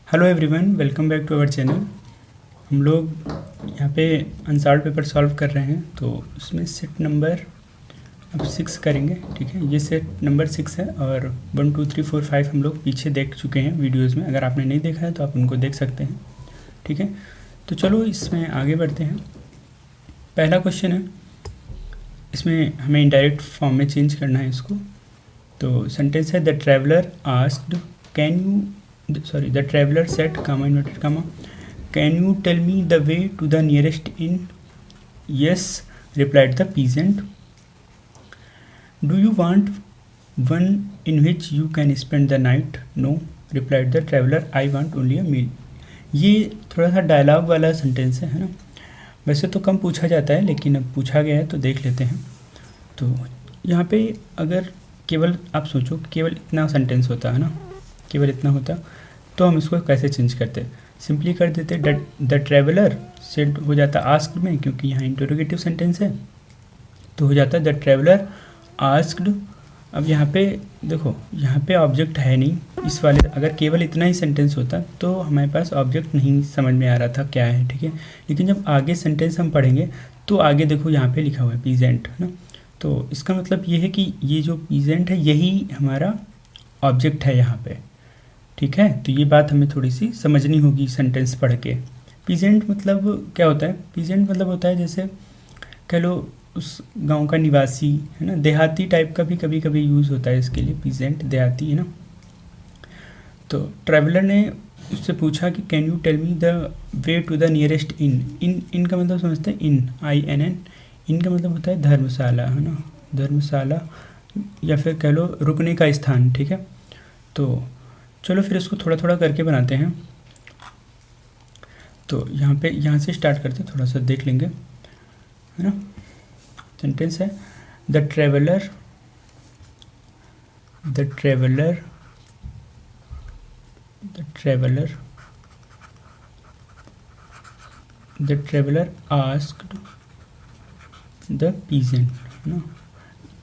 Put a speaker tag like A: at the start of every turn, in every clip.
A: Hello everyone, welcome back to our channel. हम लोग यहाँ पे अनसॉल्व पेपर सॉल्व कर रहे हैं, तो इसमें सेट नंबर अब 6 करेंगे। ठीक है, ये सेट नंबर 6 है और 1 2 3 4 5 हम लोग पीछे देख चुके हैं वीडियोज़ में। अगर आपने नहीं देखा है तो आप उनको देख सकते हैं। ठीक है, तो चलो इसमें आगे बढ़ते हैं। पहला क्वेश्चन है, इसमें हमें इनडायरेक्ट फॉर्म में चेंज करना है इसको। तो सेंटेंस है the traveller asked can you the traveler said comma inverted comma can you tell me the way to the nearest inn? Yes, replied the peasant. Do you want one in which you can spend the night? No, replied the traveler, I want only a meal. ये थोड़ा सा dialogue वाला sentence है ना। वैसे तो कम पूछा जाता है, लेकिन अब पूछा गया है तो देख लेते हैं। तो यहाँ पे अगर केवल आप सोचो केवल इतना सेंटेंस होता है ना, केवल इतना होता तो हम इसको कैसे चेंज करते? सिंपली कर देते द ट्रैवलर सेड हो जाता आस्क्ड में, क्योंकि यहाँ इंटरोगेटिव सेंटेंस है तो हो जाता द ट्रैवलर आस्क्ड। अब यहाँ पे देखो, यहाँ पे ऑब्जेक्ट है नहीं इस वाले। अगर केवल इतना ही सेंटेंस होता तो हमारे पास ऑब्जेक्ट नहीं समझ में आ रहा था क्या है। ठीक है, लेकिन जब आगे सेंटेंस हम पढ़ेंगे तो आगे देखो यहाँ पे लिखा हुआ है पीजेंट, है ना। तो इसका मतलब ये है कि ये जो पीजेंट है यही हमारा ऑब्जेक्ट है यहाँ पे। ठीक है, तो ये बात हमें थोड़ी सी समझनी होगी सेंटेंस पढ़ के। पीजेंट मतलब क्या होता है? पीजेंट मतलब होता है जैसे कह लो उस गांव का निवासी, है ना। देहाती टाइप का भी कभी कभी यूज़ होता है इसके लिए, पीजेंट देहाती, है ना। तो ट्रैवलर ने उससे पूछा कि can you tell me the way to the nearest inn. Inn का मतलब समझते हैं, इन INN। इन का मतलब होता है धर्मशाला, है ना, धर्मशाला, या फिर कह लो रुकने का स्थान। ठीक है, तो चलो फिर इसको थोड़ा थोड़ा करके बनाते हैं। तो यहाँ से स्टार्ट करते हैं, थोड़ा सा देख लेंगे, है ना। सेंटेंस है the traveller asked the peasant, है ना।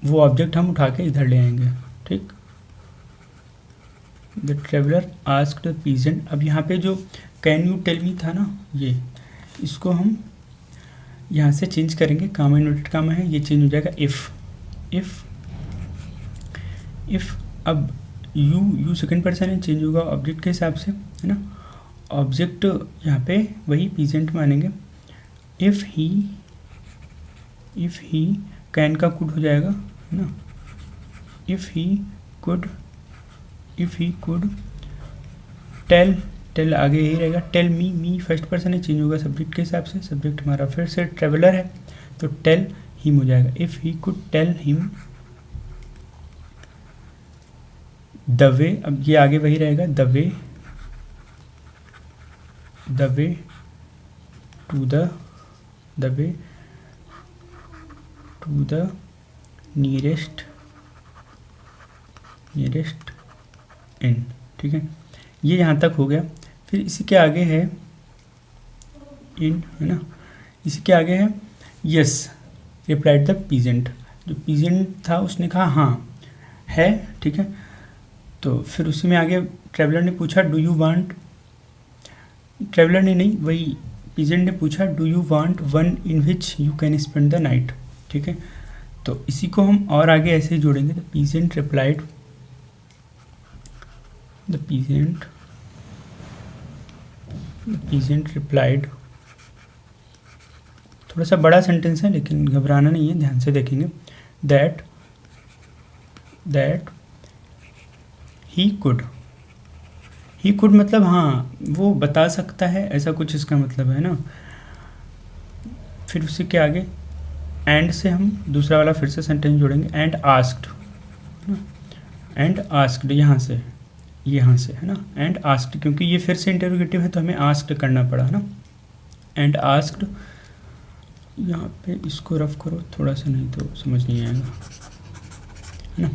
A: वो ऑब्जेक्ट हम उठा के इधर ले आएंगे। ठीक, the traveller asked the peasant. अब यहाँ पे जो कैन यू टेल मी था ना, ये इसको हम यहाँ से चेंज करेंगे। कामा इन्वर्टेड कामा है, ये चेंज हो जाएगा इफ़। अब यू सेकंड पर्सन है, चेंज होगा ऑब्जेक्ट के हिसाब से, है ना। ऑब्जेक्ट यहाँ पे वही पीजेंट मानेंगे। इफ़ ही कैन का कुड हो जाएगा, है ना। इफ़ ही कुड टेल आगे यही रहेगा। टेल मी फर्स्ट पर्सन है, चेंज होगा सब्जेक्ट के हिसाब से। सब्जेक्ट हमारा फिर से ट्रेवलर है तो टेल हिम हो जाएगा। If he could tell him the way. अब ये आगे वही रहेगा, the way to the nearest inn. ठीक है, ये यहाँ तक हो गया। फिर इसी के आगे है इन, है ना। इसी के आगे है यस, रिप्लाइड द पीजेंट। जो पीजेंट था उसने कहा हाँ है। ठीक है, तो फिर उसी में आगे ट्रैवलर ने पूछा डू यू वांट। ट्रैवलर ने नहीं, वही पीजेंट ने पूछा do you want one in which you can spend the night. ठीक है, तो इसी को हम और आगे ऐसे ही जोड़ेंगे। The peasant replied, The peasant replied। थोड़ा सा बड़ा सेंटेंस है लेकिन घबराना नहीं है, ध्यान से देखेंगे। that he could मतलब हाँ वो बता सकता है, ऐसा कुछ इसका मतलब है ना। फिर उसी के आगे एंड से हम दूसरा वाला फिर से सेंटेंस जोड़ेंगे। एंड आस्क्ड यहाँ से, है ना। एंड आस्क्ड, क्योंकि ये फिर से इंटरोगेटिव है तो हमें आस्क्ड करना पड़ा, है ना। एंड आस्क्ड, यहाँ पे इसको रफ करो थोड़ा सा, नहीं तो समझ नहीं आएगा, है ना।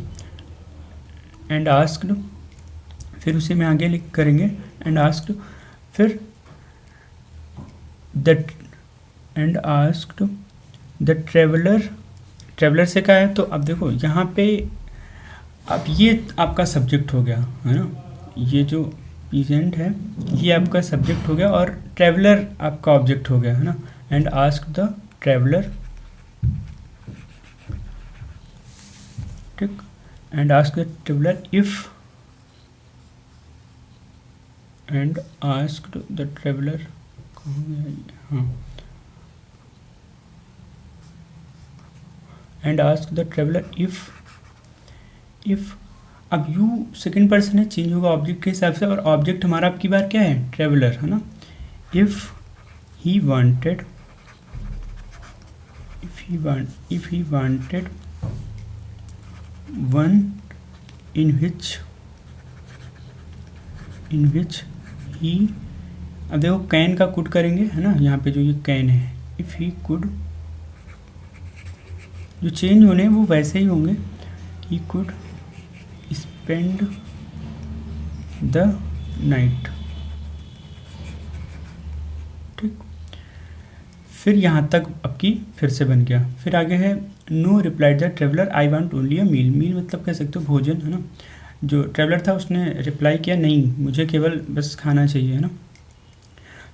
A: एंड आस्क्ड, फिर उसी में आगे लिख करेंगे एंड आस्क्ड। फिर द ट्रेवलर से कहा है, तो अब देखो यहाँ पे अब ये आपका सब्जेक्ट हो गया, है ना। ये जो पीजेंट है, ये आपका सब्जेक्ट हो गया और ट्रैवलर आपका ऑब्जेक्ट हो गया, है ना। एंड आस्क द ट्रैवलर, ठीक, and ask the traveller if, and ask the traveller, हाँ, and ask the traveller if अब यू सेकेंड पर्सन है, चेंज होगा ऑब्जेक्ट के हिसाब से, और ऑब्जेक्ट हमारा आपकी बार क्या है, ट्रैवलर, है ना। If he wanted one in which he, अब देखो कैन का कुड करेंगे, है ना, यहाँ पे जो ये कैन है, इफ ही कुड, जो चेंज होने वो वैसे ही होंगे, he could spend the night, ठीक। फिर यहाँ तक आपकी फिर से बन गया। फिर आगे है no replied the traveller I want only a meal, meal मतलब कह सकते हो भोजन, है ना। जो ट्रेवलर था उसने रिप्लाई किया नहीं, मुझे केवल बस खाना चाहिए, है ना।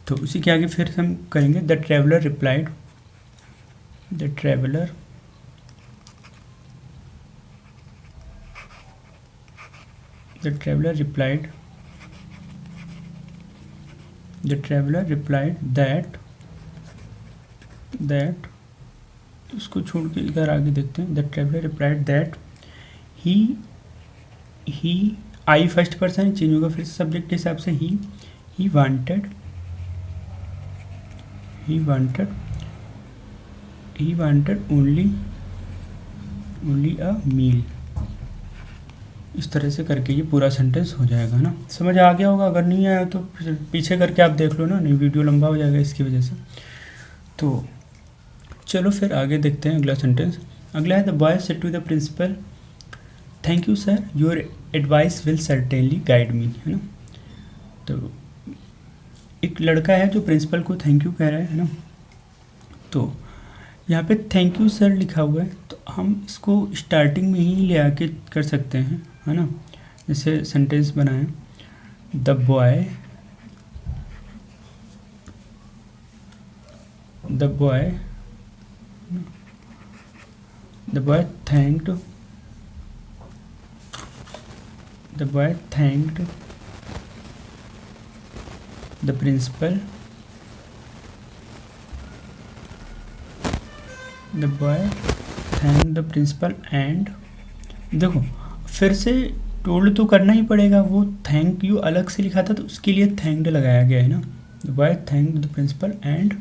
A: तो उसी के आगे फिर हम करेंगे the traveller replied, the traveller replied that इसको छोड़ के इधर आगे देखते हैं। The traveller replied that he I first person change होगा फिर सब्जेक्ट के हिसाब से, ही वांटेड ओनली अ मील। इस तरह से करके ये पूरा सेंटेंस हो जाएगा ना। समझ आ गया होगा, अगर नहीं आया तो पीछे करके आप देख लो ना, नहीं वीडियो लंबा हो जाएगा इसकी वजह से। तो चलो फिर आगे देखते हैं अगला सेंटेंस। अगला है the boy said to the principal thank you sir, your advice will certainly guide me, है ना। तो एक लड़का है जो प्रिंसिपल को थैंक यू कह रहा है ना। तो यहाँ पे थैंक यू सर लिखा हुआ है, तो हम इसको स्टार्टिंग में ही ले आके कर सकते हैं, है ना। जैसे सेंटेंस बनाएं, the boy thanked the principal, and देखो फिर से टोल्ड तो करना ही पड़ेगा, वो थैंक यू अलग से लिखा था तो उसके लिए थैंक्ड लगाया गया है ना। The boy thanked the principal and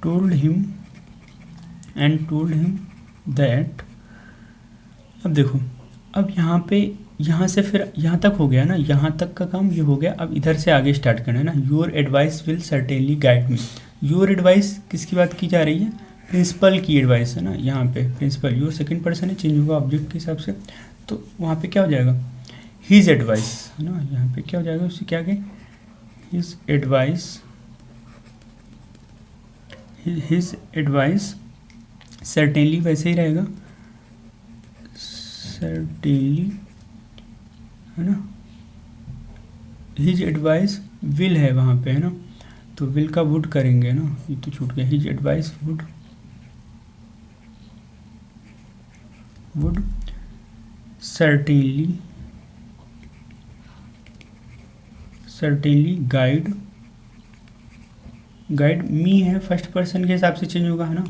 A: told him that. अब देखो, अब यहाँ से फिर यहाँ तक हो गया ना, यहाँ तक का काम ये हो गया। अब इधर से आगे स्टार्ट करना है ना। Your advice will certainly guide me. Your advice किसकी बात की जा रही है, प्रिंसिपल की एडवाइस है ना। यहाँ पे प्रिंसिपल योर सेकंड पर्सन है, चेंज होगा ऑब्जेक्ट के हिसाब से, तो वहाँ पे क्या हो जाएगा, हिज एडवाइस, है ना। यहाँ पे क्या हो जाएगा, उससे क्या आगे, हिज एडवाइस सर्टेनली वैसे ही रहेगा, सर्टेनली, है ना। हिज एडवाइस विल है वहाँ पे, है ना, तो विल का वुड करेंगे ना, ये तो छूट गया। His advice would certainly guide me है, फर्स्ट पर्सन के हिसाब से चेंज होगा, है ना।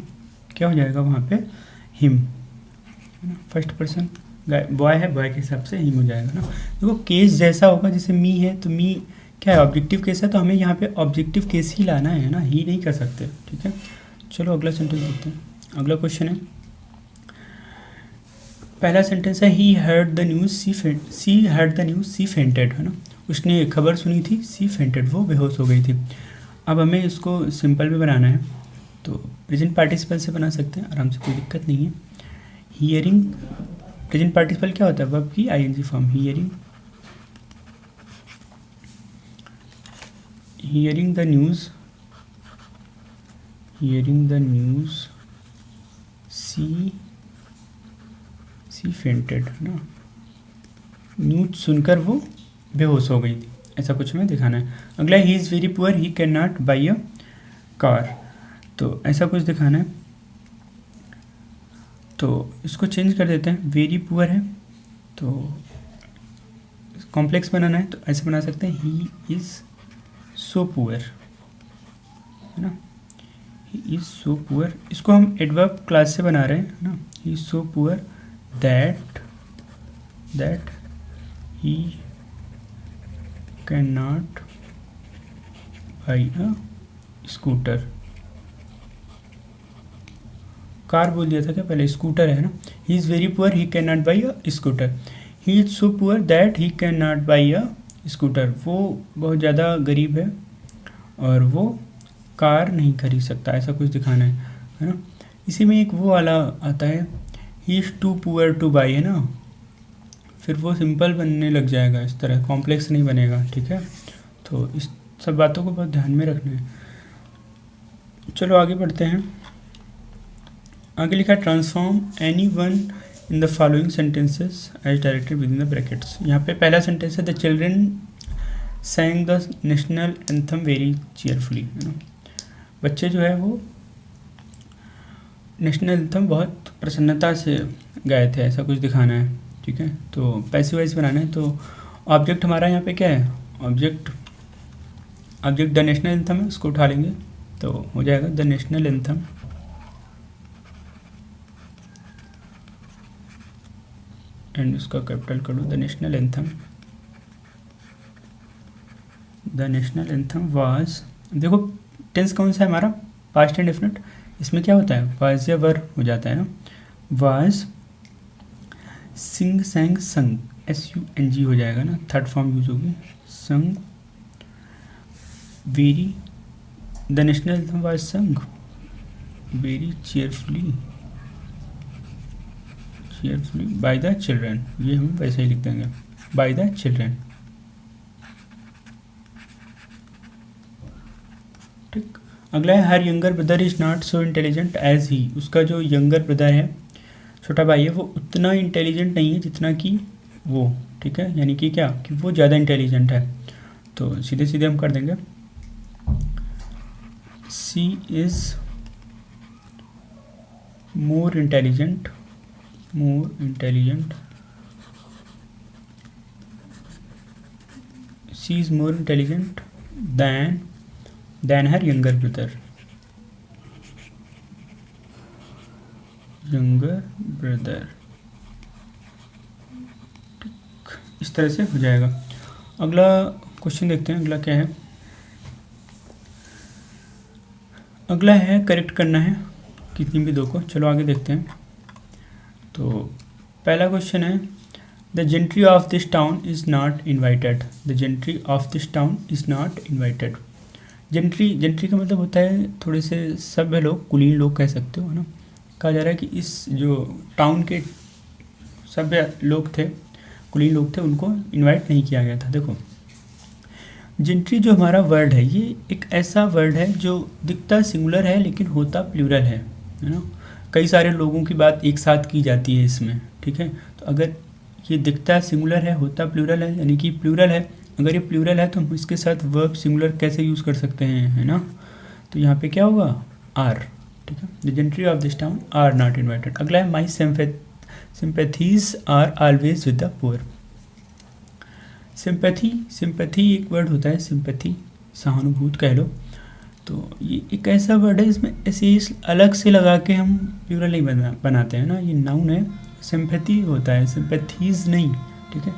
A: क्या हो जाएगा वहाँ पे, हिम, है ना। फर्स्ट पर्सन बॉय है, बॉय के हिसाब से हिम हो जाएगा ना। देखो केस जैसा होगा, जैसे मी है तो मी क्या है, ऑब्जेक्टिव केस है, तो हमें यहाँ पे ऑब्जेक्टिव केस ही लाना है ना, ही नहीं कर सकते, ठीक है। चलो अगला सेंटेंस देखते हैं। अगला क्वेश्चन है, पहला सेंटेंस है he heard the news she fainted, है ना। उसने खबर सुनी थी, सी फेंटेड, वो बेहोश हो गई थी। अब हमें इसको सिंपल में बनाना है, तो प्रेजेंट पार्टिसिपल से बना सकते हैं आराम से, कोई दिक्कत नहीं है। हियरिंग, प्रेजेंट पार्टिसिपल क्या होता है, वर्ब की ING form. Hearing the news she fainted, है ना। न्यूज़ सुनकर वो बेहोश हो गई थी, ऐसा कुछ हमें दिखाना है। अगला, he is very poor he can not by a car, तो ऐसा कुछ दिखाना है। तो इसको चेंज कर देते हैं, वेरी पुअर है तो कॉम्प्लेक्स बनाना है तो ऐसे बना सकते हैं, ही इज़ सो पुअर, है ना, ही इज़ सो पुअर। इसको हम एडवर्ब क्लास से बना रहे हैं, है ना, he is so poor that he can not by a scooter. Car बोल दिया था क्या पहले, स्कूटर है ना। He is very poor he can not by a scooter, he is so poor that he can not by a scooter, वो बहुत ज़्यादा गरीब है और वो कार नहीं खरीद सकता, ऐसा कुछ दिखाना है ना। इसी में एक वो वाला आता है, he is too poor to buy, है ना, फिर वो सिंपल बनने लग जाएगा, इस तरह कॉम्प्लेक्स नहीं बनेगा, ठीक है। तो इस सब बातों को बहुत ध्यान में रखना है। चलो आगे बढ़ते हैं। आगे लिखा, transform any one in the following sentences as directed within the brackets. यहाँ पे पहला सेंटेंस है, the children sang the national anthem very cheerfully, है ना, बच्चे जो है वो नेशनल एंथम बहुत प्रसन्नता से गाए थे, ऐसा कुछ दिखाना है, ठीक है। तो पैसिव वॉइस बनाना है। तो ऑब्जेक्ट हमारा यहाँ पे क्या है, ऑब्जेक्ट द नेशनल एंथम है, उसको उठा लेंगे तो हो जाएगा द नेशनल एंथम, एंड उसका कैपिटल कर लो, द नेशनल एंथम वाज, देखो टेंस कौन सा है हमारा, पास्ट एंड डेफिनेट, इसमें क्या होता है, वाज या वर हो जाता है ना, वाज सिंग सैंग संग, SUNG हो जाएगा ना, थर्ड फॉर्म यूज होगी, sung very, the national anthem was sung very cheerfully by the children, ये हम वैसे ही लिख देंगे, बाय द चिल्ड्रन, ठीक। अगला है, her younger brother is not so intelligent as he, उसका जो यंगर ब्रदर है, छोटा भाई है, वो उतना इंटेलिजेंट नहीं है जितना कि वो, ठीक है, यानी कि क्या, कि वो ज़्यादा इंटेलिजेंट है। तो सीधे सीधे हम कर देंगे, she is more intelligent she is more intelligent than her younger brother, ठीक, इस तरह से हो जाएगा। अगला क्वेश्चन देखते हैं, अगला क्या है, अगला है करेक्ट करना है कितनी भी दो को, चलो आगे देखते हैं। तो पहला क्वेश्चन है, the gentry of this town is not invited, the gentry of this town is not invited. Gentry का मतलब होता है थोड़े से सभ्य लोग, कुलीन लोग कह सकते हो, है ना। कहा जा रहा है कि इस जो टाउन के सभ्य लोग थे, कुलीन लोग थे, उनको इनवाइट नहीं किया गया था। देखो जेंट्री जो हमारा वर्ड है, ये एक ऐसा वर्ड है जो दिखता सिंगुलर है लेकिन होता प्लूरल है ना। कई सारे लोगों की बात एक साथ की जाती है इसमें, ठीक है। तो अगर ये दिखता सिंगुलर है, होता प्लूरल है, यानी कि प्लूरल है, अगर ये प्लूरल है तो हम इसके साथ वर्ब सिंगुलर कैसे यूज़ कर सकते हैं, है ना। तो यहाँ पे क्या होगा, आर, ठीक है। The gentry of this town are not invited. अगला है, my sympathies are always with the poor. Sympathy एक वर्ड होता है, सिंपैथी सहानुभूति कह लो। तो ये एक ऐसा वर्ड है इसमें ऐसे अलग से लगा के हम प्लूरल नहीं बनाते हैं ना, ये नाउन है, सिंपैथी होता है, सिंपैथीज नहीं, ठीक है।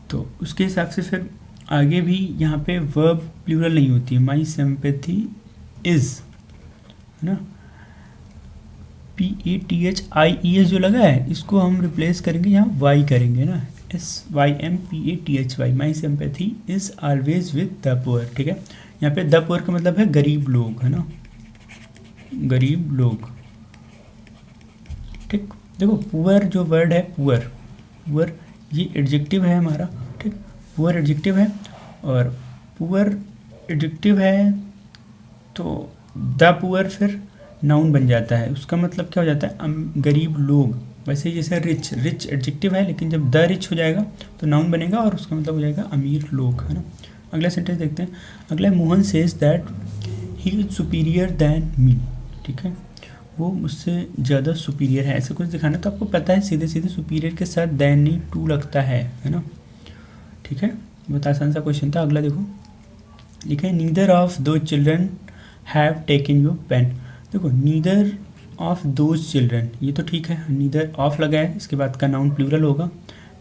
A: तो उसके हिसाब से फिर आगे भी यहाँ पे वर्ब प्लूरल नहीं होती है, माई सिंपैथी इज, है ना। PATHIES जो लगा है इसको हम रिप्लेस करेंगे, यहाँ वाई करेंगे ना, SYMPATHY, my sympathy is always with the poor, ठीक है। यहाँ पे द पुअर का मतलब है गरीब लोग, है ना, गरीब लोग, ठीक। देखो पुअर जो वर्ड है, पुअर ये एडजेक्टिव है हमारा, ठीक, पुअर एडजेक्टिव है, और पुअर एडजेक्टिव है तो द पुअर फिर नाउन बन जाता है, उसका मतलब क्या हो जाता है, गरीब लोग, वैसे ही जैसे रिच, रिच एडजेक्टिव है, लेकिन जब द रिच हो जाएगा तो नाउन बनेगा और उसका मतलब हो जाएगा अमीर लोग, है ना। अगला सेंटेंस देखते हैं। अगला Mohan says that he is superior than me, ठीक है, वो मुझसे ज़्यादा सुपीरियर है, ऐसा कुछ दिखाना। तो आपको पता है सीधे सीधे सुपीरियर के साथ दैन नहीं टू लगता है ना, ठीक है। बहुत आसान सा क्वेश्चन था। अगला देखो, लिखा है neither of those children have taken your pen. देखो नीदर ऑफ दोज चिल्ड्रन, ये तो ठीक है, नीदर ऑफ लगा है, इसके बाद का नाउन प्लूरल होगा,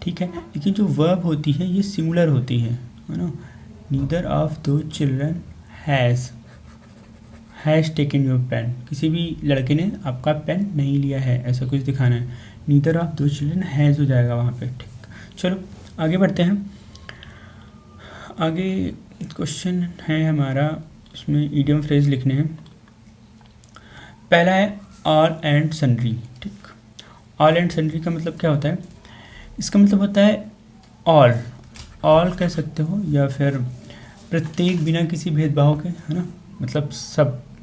A: ठीक है। लेकिन जो वर्ब होती है ये सिंगुलर होती है ना। Neither of those children has taken your pen, किसी भी लड़के ने आपका पेन नहीं लिया है, ऐसा कुछ दिखाना है। Neither of those children has हो जाएगा वहाँ पे, ठीक। चलो आगे बढ़ते हैं। आगे क्वेश्चन है हमारा, उसमें इडियम फ्रेज लिखने हैं। पहला है ऑल एंड सन्ड्री, ठीक। ऑल एंड सन्ड्री का मतलब क्या होता है? इसका मतलब होता है ऑल, ऑल कह सकते हो या फिर प्रत्येक, बिना किसी भेदभाव के, है ना। मतलब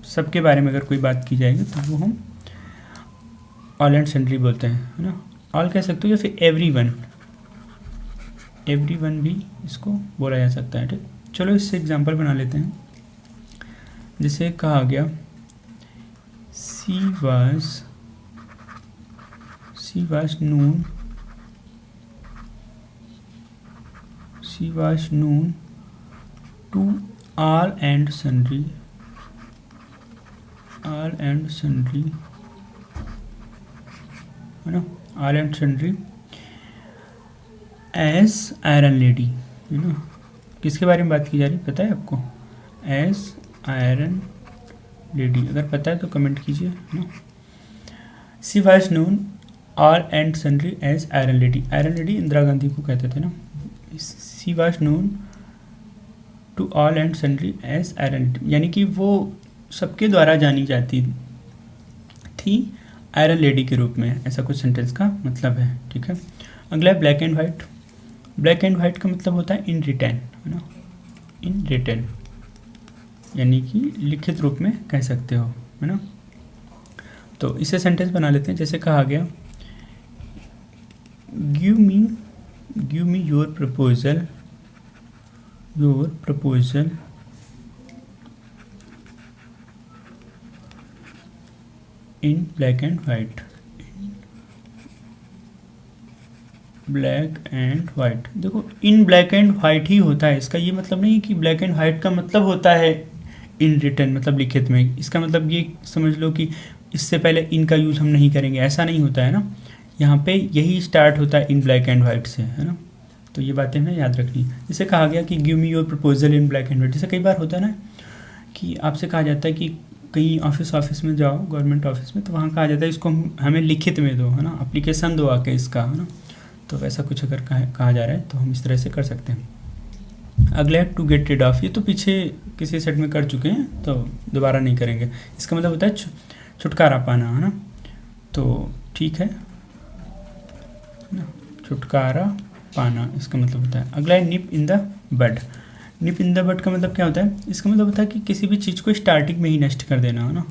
A: सबके बारे में अगर कोई बात की जाएगी तो वो हम ऑल एंड सन्ड्री बोलते हैं, है ना। ऑल कह सकते हो या फिर एवरीवन, एवरीवन भी इसको बोला जा सकता है, ठीक। चलो इससे एग्जांपल बना लेते हैं। जैसे कहा गया she was known to all and sundry, है ना, all and sundry as iron lady, है ना। किसके बारे में बात की जा रही पता है आपको? As iron lady. अगर पता है तो कमेंट कीजिए, है ना। She was known all and sundry as iron lady. Iron lady Indira Gandhi को कहते थे ना। She was known to all and sundry as iron lady, यानी कि वो सबके द्वारा जानी जाती थी आयरन लेडी के रूप में, ऐसा कुछ सेंटेंस का मतलब है, ठीक है। अगला है black and white. Black and white का मतलब होता है इन रिटन, है ना, इन रिटन, यानी कि लिखित रूप में कह सकते हो, है ना। तो इसे सेंटेंस बना लेते हैं। जैसे कहा गया give me your proposal in black and white, black and white. देखो इन ब्लैक एंड वाइट ही होता है, इसका ये मतलब नहीं कि ब्लैक एंड वाइट का मतलब होता है इन रिटन, मतलब लिखित में। इसका मतलब ये समझ लो कि इससे पहले इन का यूज़ हम नहीं करेंगे, ऐसा नहीं होता है ना। यहाँ पे यही स्टार्ट होता है इन ब्लैक एंड वाइट से, है ना। तो ये बातें हमें याद रखनी। जैसे कहा गया कि give me your proposal in black and white. जैसे कई बार होता है ना कि आपसे कहा जाता है कि कहीं ऑफिस में जाओ, गवर्नमेंट ऑफिस में, तो वहाँ कहा जाता है इसको हमें लिखित में दो, है ना, एप्लीकेशन दो आके इसका, है ना। तो वैसा कुछ अगर कहा जा रहा है तो हम इस तरह से कर सकते हैं। अगला है टू गेट रिड ऑफ। ये तो पीछे किसी सेट में कर चुके हैं तो दोबारा नहीं करेंगे। इसका मतलब होता है छुटकारा पाना, है ना। तो ठीक है ना, छुटकारा पाना इसका मतलब होता है। अगला है निप in the bud. Nib in the बड का मतलब क्या होता है? इसका मतलब होता है कि किसी भी चीज़ को स्टार्टिंग में ही नष्ट कर देना, है ना।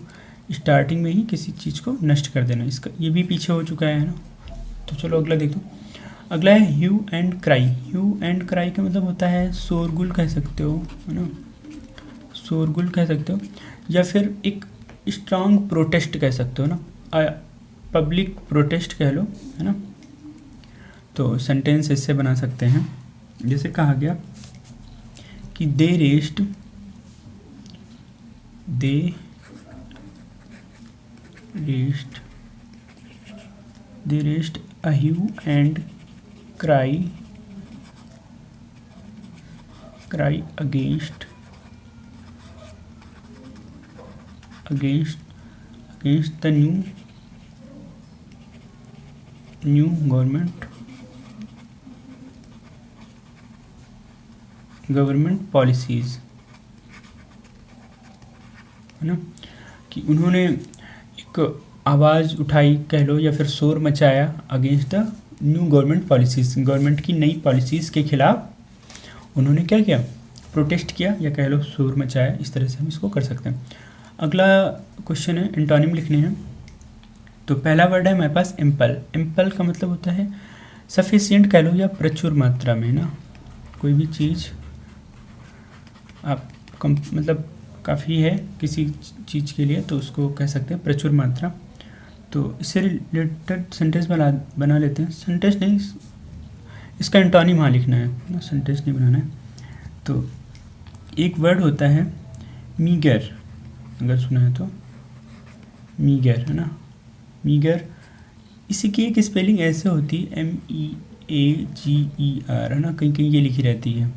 A: स्टार्टिंग में ही किसी चीज़ को नष्ट कर देना, इसका ये भी पीछे हो चुका है ना। तो चलो अगला देखो। अगला है hue and cry. Hue and cry का मतलब होता है शोरगुल कह सकते हो, है ना, शोरगुल कह सकते हो, या फिर एक स्ट्रांग प्रोटेस्ट कह सकते हो ना, पब्लिक प्रोटेस्ट कह लो, है ना। तो सेंटेंस इससे बना सकते हैं। जैसे कहा गया कि दे rest a hue and cry against the new government policies, है ना, कि उन्होंने एक आवाज़ उठाई कह लो या फिर शोर मचाया against the new government policies. Government की नई पॉलिसीज़ के खिलाफ उन्होंने क्या किया? प्रोटेस्ट किया या कह लो शोर मचाया। इस तरह से हम इसको कर सकते हैं। अगला क्वेश्चन है एंटोनिम लिखने हैं। तो पहला वर्ड है हमारे पास एम्पल। एम्पल का मतलब होता है सफिशिएंट कह लो या प्रचुर मात्रा में ना, कोई भी चीज़ आप कम मतलब काफ़ी है किसी चीज़ के लिए तो उसको कह सकते हैं प्रचुर मात्रा। तो इससे रिलेटेड सेंटेंस बना लेते हैं। सेंटेंस नहीं, इसका एंटोनिम वहाँ लिखना है ना, सेंटेंस नहीं बनाना है। तो एक वर्ड होता है मीगर, अगर सुना है तो मीगर है ना, मीगर। इसी की एक स्पेलिंग ऐसे होती है MEAGER है ना, कहीं कहीं ये लिखी रहती है।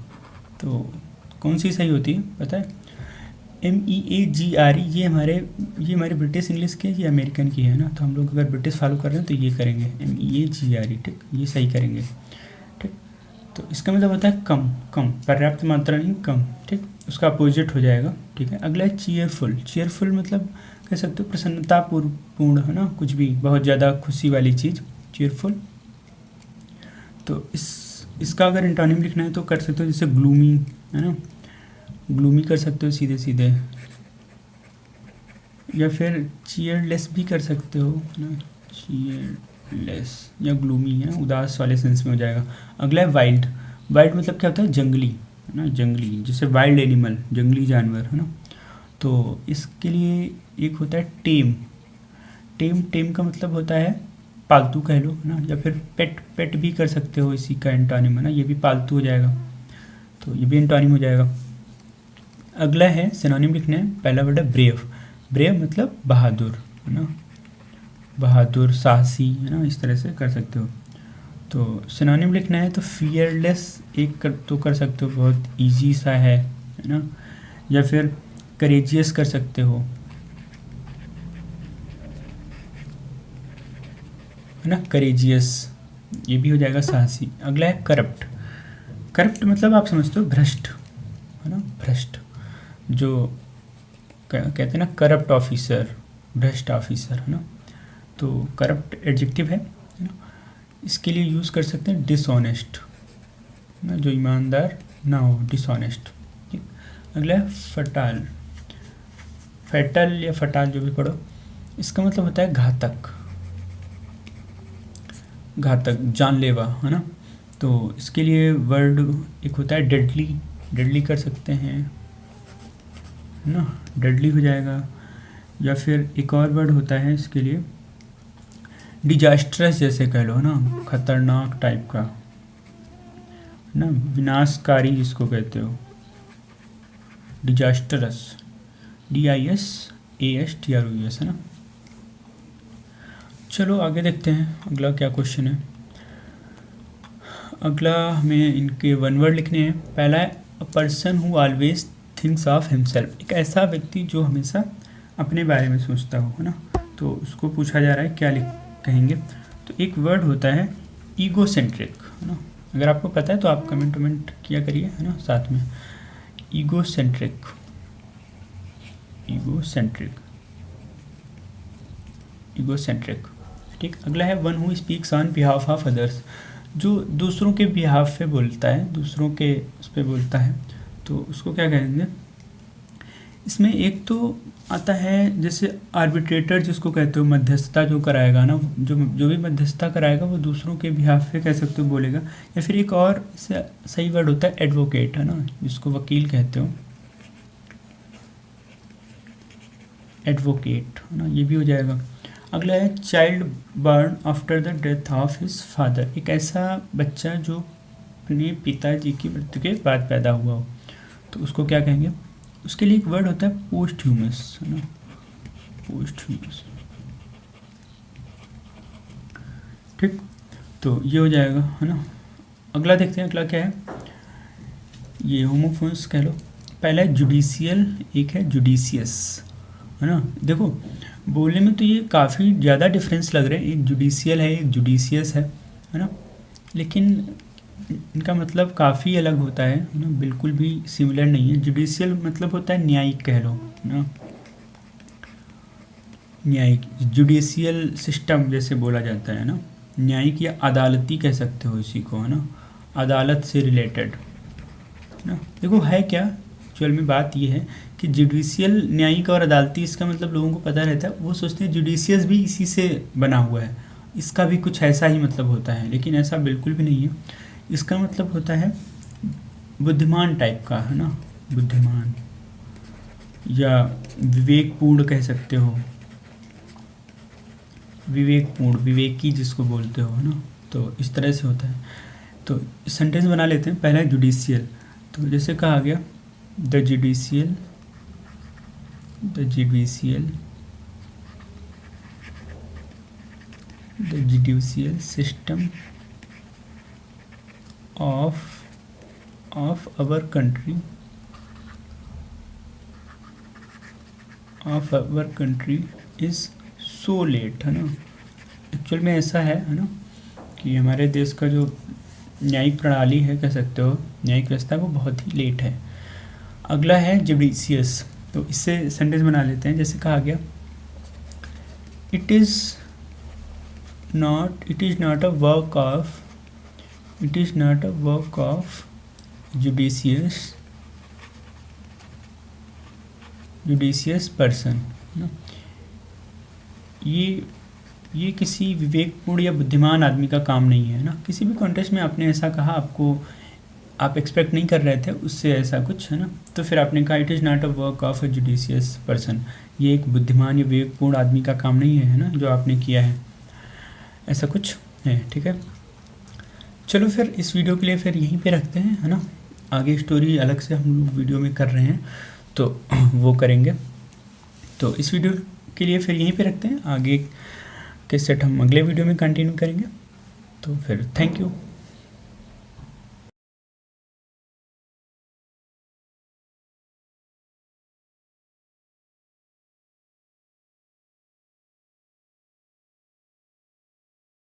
A: तो कौन सी सही होती है पता है? MEAGRE ये हमारे ब्रिटिश इंग्लिश के, ये अमेरिकन की है ना। तो हम लोग अगर ब्रिटिश फॉलो कर रहे हैं तो ये करेंगे MEAGRE, ठीक, ये सही करेंगे, ठीक। तो इसका मतलब होता है कम, कम, पर्याप्त मात्रा नहीं, कम, ठीक। उसका अपोजिट हो जाएगा, ठीक है। अगला है चीयरफुल। चीयरफुल मतलब कह सकते हो प्रसन्नतापूर्ण है ना, कुछ भी बहुत ज़्यादा खुशी वाली चीज़, चीयरफुल। तो इसका अगर एंटोनिम लिखना है तो कर सकते हो, जैसे ग्लूमी है ना, ग्लूमी कर सकते हो सीधे सीधे, या फिर चीयरलेस भी कर सकते हो ना, चीयरलेस या ग्लूमी है ना, उदास वाले सेंस में हो जाएगा। अगला है वाइल्ड। वाइल्ड मतलब क्या होता है? जंगली है ना, जंगली, जैसे वाइल्ड एनिमल, जंगली जानवर है ना। तो इसके लिए एक होता है टेम। टेम का मतलब होता है पालतू कह लो है ना, या फिर पेट, पेट भी कर सकते हो इसी का एंटोनिम है ना, ये भी पालतू हो जाएगा, तो ये भी एंटोनिम हो जाएगा। अगला है सिनोनिम लिखना है। पहला वर्ड है ब्रेव। ब्रेव मतलब बहादुर है ना, बहादुर, साहसी है ना, इस तरह से कर सकते हो। तो सिनोनिम लिखना है तो फियरलेस तो कर सकते हो, बहुत इजी सा है ना, या फिर करेजियस कर सकते हो है ना, करेजियस, ये भी हो जाएगा साहसी। अगला है करप्ट। करप्ट मतलब आप समझते हो भ्रष्ट है ना, भ्रष्ट, जो कहते हैं ना करप्ट ऑफिसर, भ्रष्ट ऑफिसर है ना। तो करप्ट एडजेक्टिव है ना, इसके लिए यूज़ कर सकते हैं डिसऑनेस्ट ना, जो ईमानदार ना हो, डिसऑनेस्ट, ठीक। अगला है फटाल। फैटल या फटाल जो भी पढ़ो, इसका मतलब होता है घातक, घातक, जानलेवा है ना। तो इसके लिए वर्ड एक होता है डेडली। डेडली कर सकते हैं ना, डेडली हो जाएगा। या फिर एक और वर्ड होता है इसके लिए डिजास्ट्रस, जैसे कह लो ना, खतरनाक टाइप का ना, विनाशकारी जिसको कहते हो, डिजास्टरस, DISASTRUS है ना। चलो आगे देखते हैं अगला क्या क्वेश्चन है। अगला हमें इनके वन वर्ड लिखने हैं। पहला है a person who always thinks of himself. एक ऐसा व्यक्ति जो हमेशा अपने बारे में सोचता हो है ना। तो उसको पूछा जा रहा है क्या कहेंगे। तो एक वर्ड होता है ईगोसेंट्रिक है ना। अगर आपको पता है तो आप कमेंट किया करिए है ना साथ में। ईगोसेंट्रिक, ईगोसेंट्रिक, ईगोसेंट्रिक, ठीक। अगला है one who speaks on behalf of others. जो दूसरों के बिहाफ पे बोलता है, दूसरों के उस पर बोलता है, तो उसको क्या कहेंगे। इसमें एक तो आता है जैसे आर्बिट्रेटर जिसको कहते हो, मध्यस्थता जो कराएगा ना, जो भी मध्यस्थता कराएगा वो दूसरों के बिहाफ पे कह सकते हो बोलेगा। या फिर एक और सही वर्ड होता है एडवोकेट है ना, जिसको वकील कहते हो, एडवोकेट है ना, ये भी हो जाएगा। अगला है child burn after the death of his father. एक ऐसा बच्चा जो अपने पिताजी की मृत्यु के बाद पैदा हुआ हो, तो उसको क्या कहेंगे। उसके लिए एक वर्ड होता है पोस्टह्यूमस है ना, पोस्टह्यूमस, ठीक। तो ये हो जाएगा है ना। अगला देखते हैं अगला क्या है। ये होमोफोन्स कह लो। पहला है जुडिशियल, एक है जुडिशियस है ना। देखो बोलने में तो ये काफ़ी ज़्यादा डिफरेंस लग रहे हैं, एक जुडिशियल है एक जुडिशियस है ना, लेकिन इनका मतलब काफ़ी अलग होता है ना, बिल्कुल भी सिमिलर नहीं है। जुडिशियल मतलब होता है न्यायिक कह लो ना, न्यायिक, जुडिशियल सिस्टम जैसे बोला जाता है ना, न्यायिक या अदालती कह सकते हो इसी को है ना, अदालत से रिलेटेड ना। देखो है क्या एक्चुअल में बात ये है कि जुडिशियल, न्यायिक और अदालती, इसका मतलब लोगों को पता रहता है, वो सोचते हैं जुडिशियस भी इसी से बना हुआ है, इसका भी कुछ ऐसा ही मतलब होता है, लेकिन ऐसा बिल्कुल भी नहीं है। इसका मतलब होता है बुद्धिमान टाइप का, है ना, बुद्धिमान या विवेकपूर्ण कह सकते हो, विवेकपूर्ण, विवेकी जिसको बोलते हो, है ना, तो इस तरह से होता है। तो सेंटेंस बना लेते हैं। पहला जुडिशियल, तो जैसे कहा गया the judicial system of our country is so late, है ना। एक्चुअल में ऐसा है ना, कि हमारे देश का जो न्यायिक प्रणाली है, कह सकते हो न्यायिक व्यवस्था, वो बहुत ही लेट है। अगला है जुडिशियस, तो इससे सेंटेंस बना लेते हैं। जैसे कहा गया it is not a work of judicious person, ना। ये किसी विवेकपूर्ण या बुद्धिमान आदमी का काम नहीं है ना। किसी भी कॉन्टेक्स्ट में आपने ऐसा कहा, आप एक्सपेक्ट नहीं कर रहे थे उससे ऐसा कुछ, है ना, तो फिर आपने कहा it is not a work of a judicious person, ये एक बुद्धिमान या विवेकपूर्ण आदमी का काम नहीं है ना, जो आपने किया है, ऐसा कुछ है। ठीक है, चलो फिर इस वीडियो के लिए फिर यहीं पे रखते हैं, है ना। आगे स्टोरी अलग से हम लोग वीडियो में कर रहे हैं, तो वो करेंगे। तो इस वीडियो के लिए फिर यहीं पे रखते हैं, आगे के सेट हम अगले वीडियो में कंटिन्यू करेंगे। तो फिर थैंक यू।